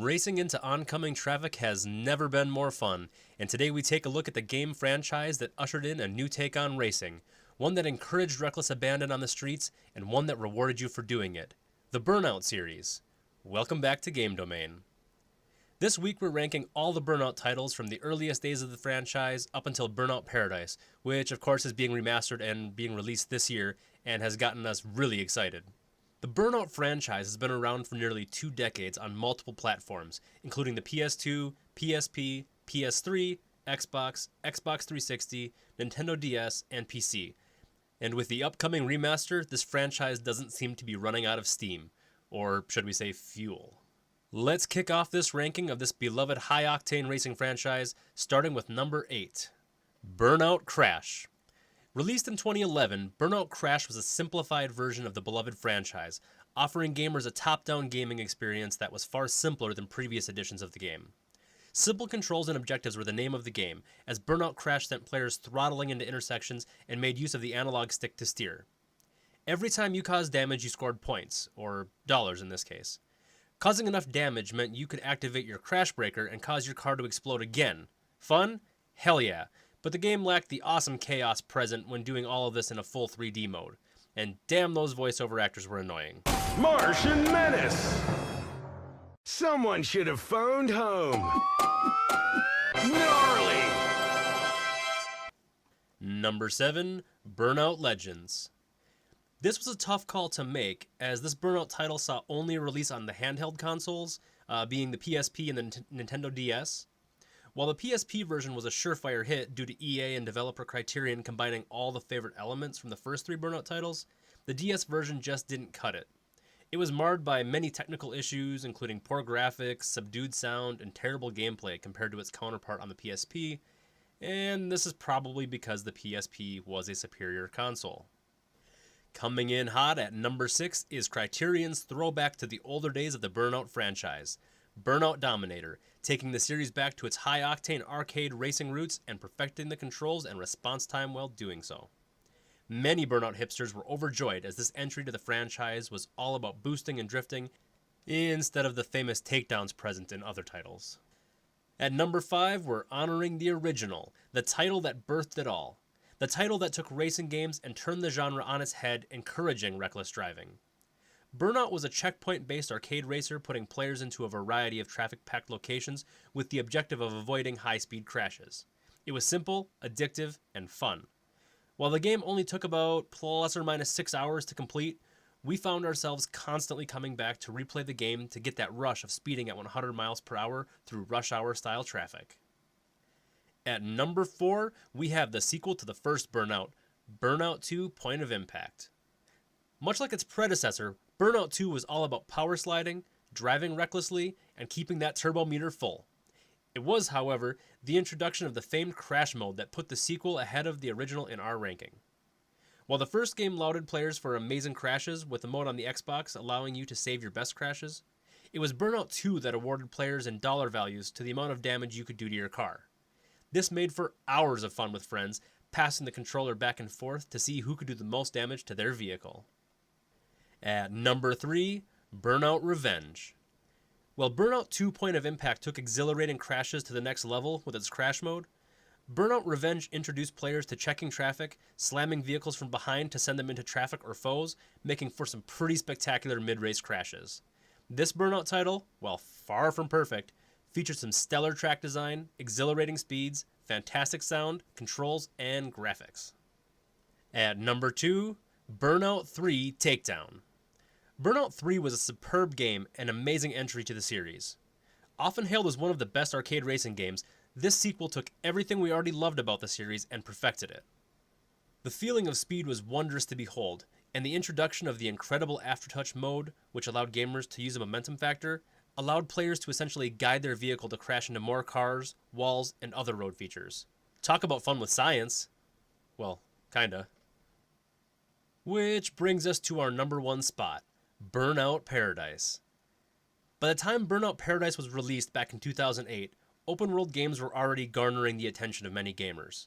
Racing into oncoming traffic has never been more fun, and today we take a look at the game franchise that ushered in a new take on racing, one that encouraged reckless abandon on the streets, and one that rewarded you for doing it, the Burnout series. Welcome back to Game Domain. This week we're ranking all the Burnout titles from the earliest days of the franchise up until Burnout Paradise, which of course is being remastered and being released this year and has gotten us really excited. The Burnout franchise has been around for nearly 2 decades on multiple platforms, including the PS2, PSP, PS3, Xbox, Xbox 360, Nintendo DS, and PC. And with the upcoming remaster, this franchise doesn't seem to be running out of steam, or should we say fuel. Let's kick off this ranking of this beloved high-octane racing franchise, starting with number 8, Burnout Crash. Released in 2011, Burnout Crash was a simplified version of the beloved franchise, offering gamers a top-down gaming experience that was far simpler than previous editions of the game. Simple controls and objectives were the name of the game, as Burnout Crash sent players throttling into intersections and made use of the analog stick to steer. Every time you caused damage, you scored points, or dollars in this case. Causing enough damage meant you could activate your crash breaker and cause your car to explode again. Fun? Hell yeah. But the game lacked the awesome chaos present when doing all of this in a full 3D mode. And damn, those voiceover actors were annoying. Martian Menace! Someone should have phoned home. Gnarly! Number 7, Burnout Legends. This was a tough call to make, as this Burnout title saw only a release on the handheld consoles, being the PSP and the Nintendo DS. While the PSP version was a surefire hit due to EA and developer Criterion combining all the favorite elements from the first 3 Burnout titles, the DS version just didn't cut it. It was marred by many technical issues, including poor graphics, subdued sound, and terrible gameplay compared to its counterpart on the PSP, and this is probably because the PSP was a superior console. Coming in hot at number 6 is Criterion's throwback to the older days of the Burnout franchise, Burnout Dominator, taking the series back to its high-octane arcade racing roots and perfecting the controls and response time while doing so. Many Burnout hipsters were overjoyed as this entry to the franchise was all about boosting and drifting instead of the famous takedowns present in other titles. At number 5, we're honoring the original, the title that birthed it all. The title that took racing games and turned the genre on its head, encouraging reckless driving. Burnout was a checkpoint-based arcade racer putting players into a variety of traffic-packed locations with the objective of avoiding high-speed crashes. It was simple, addictive, and fun. While the game only took about plus or minus 6 hours to complete, we found ourselves constantly coming back to replay the game to get that rush of speeding at 100 miles per hour through rush hour-style traffic. At number 4, we have the sequel to the first Burnout, Burnout II: Point of Impact. Much like its predecessor, Burnout 2 was all about power sliding, driving recklessly, and keeping that turbo meter full. It was, however, the introduction of the famed crash mode that put the sequel ahead of the original in our ranking. While the first game lauded players for amazing crashes, with the mode on the Xbox allowing you to save your best crashes, it was Burnout 2 that awarded players in dollar values to the amount of damage you could do to your car. This made for hours of fun with friends, passing the controller back and forth to see who could do the most damage to their vehicle. At number 3, Burnout Revenge. While Burnout 2: Point of Impact took exhilarating crashes to the next level with its crash mode, Burnout Revenge introduced players to checking traffic, slamming vehicles from behind to send them into traffic or foes, making for some pretty spectacular mid-race crashes. This Burnout title, while far from perfect, featured some stellar track design, exhilarating speeds, fantastic sound, controls, and graphics. At number 2, Burnout III: Takedown. Burnout 3 was a superb game and amazing entry to the series. Often hailed as one of the best arcade racing games, this sequel took everything we already loved about the series and perfected it. The feeling of speed was wondrous to behold, and the introduction of the incredible aftertouch mode, which allowed gamers to use a momentum factor, allowed players to essentially guide their vehicle to crash into more cars, walls, and other road features. Talk about fun with science. Well, kinda. Which brings us to our number 1 spot, Burnout Paradise. By the time Burnout Paradise was released back in 2008, open-world games were already garnering the attention of many gamers.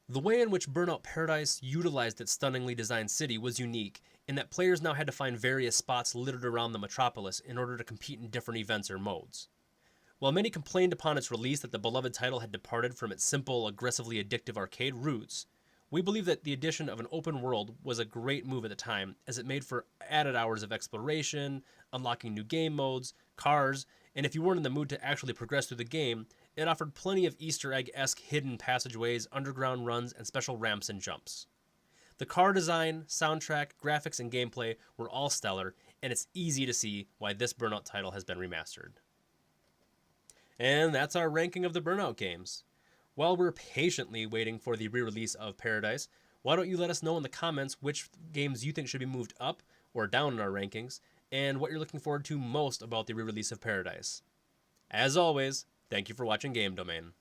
The way in which Burnout Paradise utilized its stunningly designed city was unique, in that players now had to find various spots littered around the metropolis in order to compete in different events or modes. While many complained upon its release that the beloved title had departed from its simple, aggressively addictive arcade roots, we believe that the addition of an open world was a great move at the time, as it made for added hours of exploration, unlocking new game modes, cars, and if you weren't in the mood to actually progress through the game, it offered plenty of Easter egg-esque hidden passageways, underground runs, and special ramps and jumps. The car design, soundtrack, graphics, and gameplay were all stellar, and it's easy to see why this Burnout title has been remastered. And that's our ranking of the Burnout games. While we're patiently waiting for the re-release of Paradise, why don't you let us know in the comments which games you think should be moved up or down in our rankings, and what you're looking forward to most about the re-release of Paradise. As always, thank you for watching Game Domain.